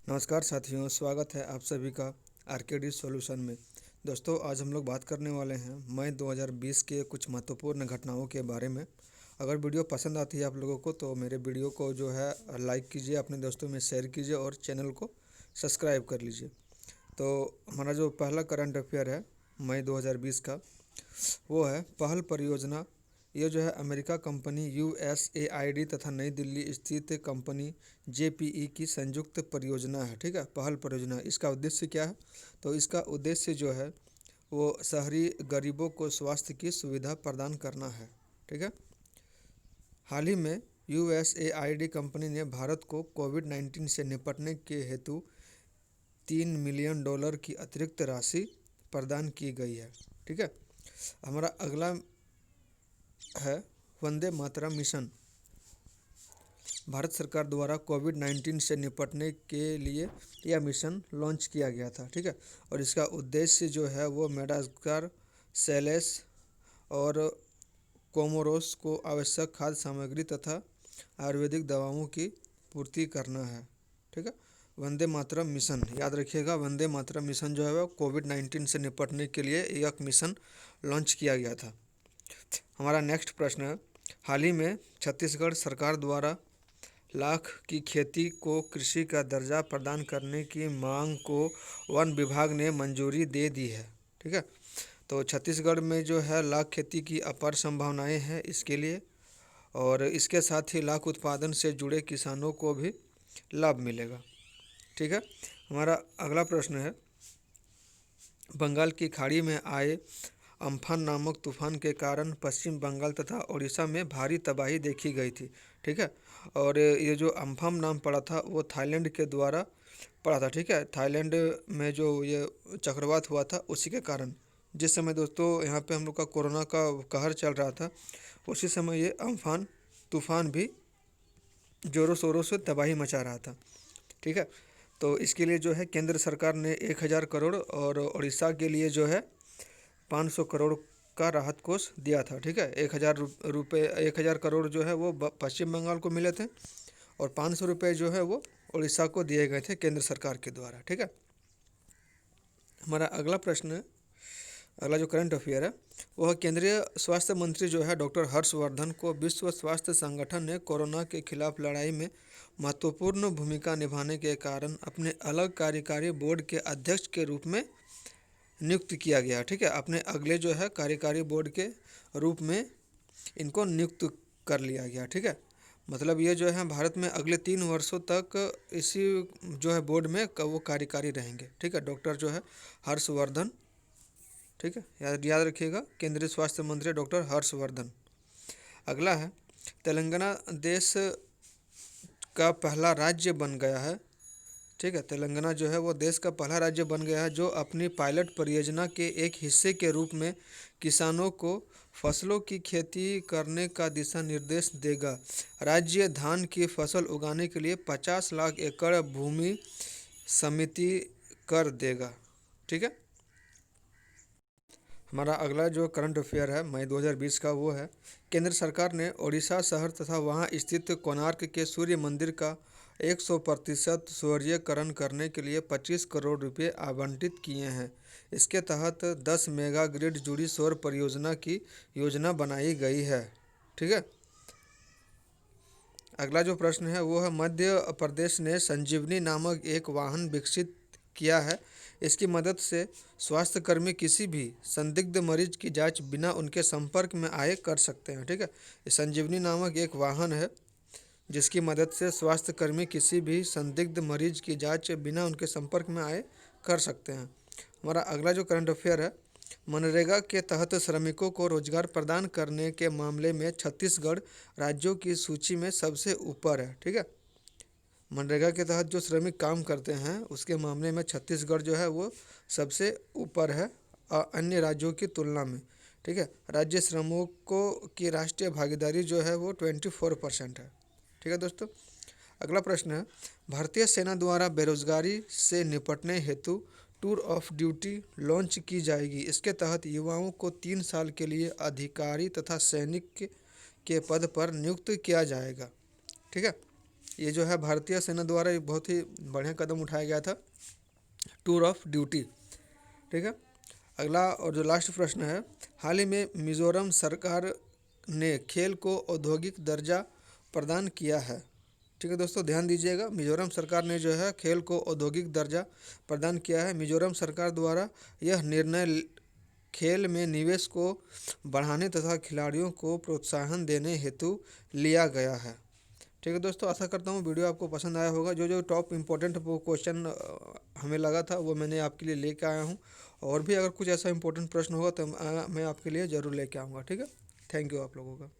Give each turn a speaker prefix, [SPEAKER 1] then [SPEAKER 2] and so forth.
[SPEAKER 1] नमस्कार साथियों, स्वागत है आप सभी का आरकेडी सॉल्यूशन में। दोस्तों, आज हम लोग बात करने वाले हैं मई 2020 के कुछ महत्वपूर्ण घटनाओं के बारे में। अगर वीडियो पसंद आती है आप लोगों को तो मेरे वीडियो को जो है लाइक कीजिए, अपने दोस्तों में शेयर कीजिए और चैनल को सब्सक्राइब कर लीजिए। तो हमारा जो पहला करंट अफेयर है मई 2020 का, वो है पहल परियोजना। ये जो है अमेरिका कंपनी USAID तथा नई दिल्ली स्थित कंपनी JPE की संयुक्त परियोजना है। ठीक है, पहल परियोजना। इसका उद्देश्य क्या है? तो इसका उद्देश्य जो है वो शहरी गरीबों को स्वास्थ्य की सुविधा प्रदान करना है। ठीक है। हाल ही में USAID कंपनी ने भारत को कोविड-19 से निपटने के हेतु $3 मिलियन की अतिरिक्त राशि प्रदान की गई है। ठीक है। हमारा अगला है वंदे मातरम मिशन। भारत सरकार द्वारा कोविड-19 से निपटने के लिए यह मिशन लॉन्च किया गया था। ठीक है। और इसका उद्देश्य जो है वो मेडागास्कर, सेलेस और कोमोरोस को आवश्यक खाद्य सामग्री तथा आयुर्वेदिक दवाओं की पूर्ति करना है। ठीक है। वंदे मातरम मिशन याद रखिएगा। वंदे मातरम मिशन जो है वो कोविड-19 से निपटने के लिए एक मिशन लॉन्च किया गया था। हमारा नेक्स्ट प्रश्न है, हाल ही में छत्तीसगढ़ सरकार द्वारा लाख की खेती को कृषि का दर्जा प्रदान करने की मांग को वन विभाग ने मंजूरी दे दी है। ठीक है। तो छत्तीसगढ़ में जो है लाख खेती की अपार संभावनाएं हैं इसके लिए, और इसके साथ ही लाख उत्पादन से जुड़े किसानों को भी लाभ मिलेगा। ठीक है। हमारा अगला प्रश्न है, बंगाल की खाड़ी में आए अम्फान नामक तूफान के कारण पश्चिम बंगाल तथा उड़ीसा में भारी तबाही देखी गई थी। ठीक है। और ये जो अम्फान नाम पड़ा था वो थाईलैंड के द्वारा पड़ा था। ठीक है। थाईलैंड में जो ये चक्रवात हुआ था उसी के कारण, जिस समय दोस्तों यहाँ पे हम लोग का कोरोना का कहर चल रहा था, उसी समय ये अम्फान तूफान भी ज़ोरों शोरों से तबाही मचा रहा था। ठीक है। तो इसके लिए जो है केंद्र सरकार ने 1000 करोड़ और उड़ीसा के लिए जो है 500 करोड़ का राहत कोष दिया था। ठीक है। 1000 करोड़ जो है वो पश्चिम बंगाल को मिले थे और 500 रुपये जो है वो उड़ीसा को दिए गए थे केंद्र सरकार के द्वारा। ठीक है। हमारा अगला प्रश्न है, अगला जो करंट अफेयर है वह केंद्रीय स्वास्थ्य मंत्री जो है डॉक्टर हर्षवर्धन को विश्व स्वास्थ्य संगठन ने कोरोना के खिलाफ लड़ाई में महत्वपूर्ण भूमिका निभाने के कारण अपने अलग कार्यकारी बोर्ड के अध्यक्ष के रूप में नियुक्त किया गया। ठीक है। अपने अगले जो है कार्यकारी बोर्ड के रूप में इनको नियुक्त कर लिया गया। ठीक है। मतलब ये जो है भारत में अगले 3 वर्षों तक इसी जो है बोर्ड में वो कार्यकारी रहेंगे। ठीक है। डॉक्टर जो है हर्षवर्धन। ठीक है, याद रखिएगा, केंद्रीय स्वास्थ्य मंत्री डॉक्टर हर्षवर्धन। अगला है, तेलंगाना देश का पहला राज्य बन गया है। ठीक है। तेलंगाना जो है वो देश का पहला राज्य बन गया है जो अपनी पायलट परियोजना के एक हिस्से के रूप में किसानों को फसलों की खेती करने का दिशा निर्देश देगा। राज्य धान की फसल उगाने के लिए 50 लाख एकड़ भूमि समिति कर देगा। ठीक है। हमारा अगला जो करंट अफेयर है मई 2020 का, वो है केंद्र सरकार ने ओडिशा शहर तथा वहां स्थित कोणार्क के सूर्य मंदिर का 100% सौर्यीकरण करने के लिए 25 करोड़ रुपए आवंटित किए हैं। इसके तहत 10 मेगा ग्रिड जुड़ी सौर परियोजना की योजना बनाई गई है। ठीक है। अगला जो प्रश्न है वो है, मध्य प्रदेश ने संजीवनी नामक एक वाहन विकसित किया है। इसकी मदद से स्वास्थ्यकर्मी किसी भी संदिग्ध मरीज की जांच बिना उनके संपर्क में आए कर सकते हैं। ठीक है। ये संजीवनी नामक एक वाहन है जिसकी मदद से स्वास्थ्यकर्मी किसी भी संदिग्ध मरीज की जांच बिना उनके संपर्क में आए कर सकते हैं। हमारा अगला जो करंट अफेयर है, मनरेगा के तहत श्रमिकों को रोजगार प्रदान करने के मामले में छत्तीसगढ़ राज्यों की सूची में सबसे ऊपर है। ठीक है। मनरेगा के तहत जो श्रमिक काम करते हैं उसके मामले में छत्तीसगढ़ जो है वो सबसे ऊपर है अन्य राज्यों की तुलना में। ठीक है। राज्य श्रमिकों की राष्ट्रीय भागीदारी जो है वो 24% है। ठीक है दोस्तों। अगला प्रश्न है, भारतीय सेना द्वारा बेरोजगारी से निपटने हेतु टूर ऑफ ड्यूटी लॉन्च की जाएगी। इसके तहत युवाओं को 3 साल के लिए अधिकारी तथा सैनिक के पद पर नियुक्त किया जाएगा। ठीक है। ये जो है भारतीय सेना द्वारा एक बहुत ही बढ़िया कदम उठाया गया था, टूर ऑफ ड्यूटी। ठीक है। अगला और जो लास्ट प्रश्न है, हाल ही में मिजोरम सरकार ने खेल को औद्योगिक दर्जा प्रदान किया है। ठीक है दोस्तों, ध्यान दीजिएगा, मिजोरम सरकार ने जो है खेल को औद्योगिक दर्जा प्रदान किया है। मिजोरम सरकार द्वारा यह निर्णय खेल में निवेश को बढ़ाने तथा खिलाड़ियों को प्रोत्साहन देने हेतु लिया गया है। ठीक है दोस्तों, आशा करता हूँ वीडियो आपको पसंद आया होगा। जो जो टॉप इम्पोर्टेंट वो क्वेश्चन हमें लगा था वो मैंने आपके लिए लेके आया हूँ, और भी अगर कुछ ऐसा इंपॉर्टेंट प्रश्न होगा तो मैं आपके लिए ज़रूर लेके आऊँगा। ठीक है, थैंक यू आप लोगों का।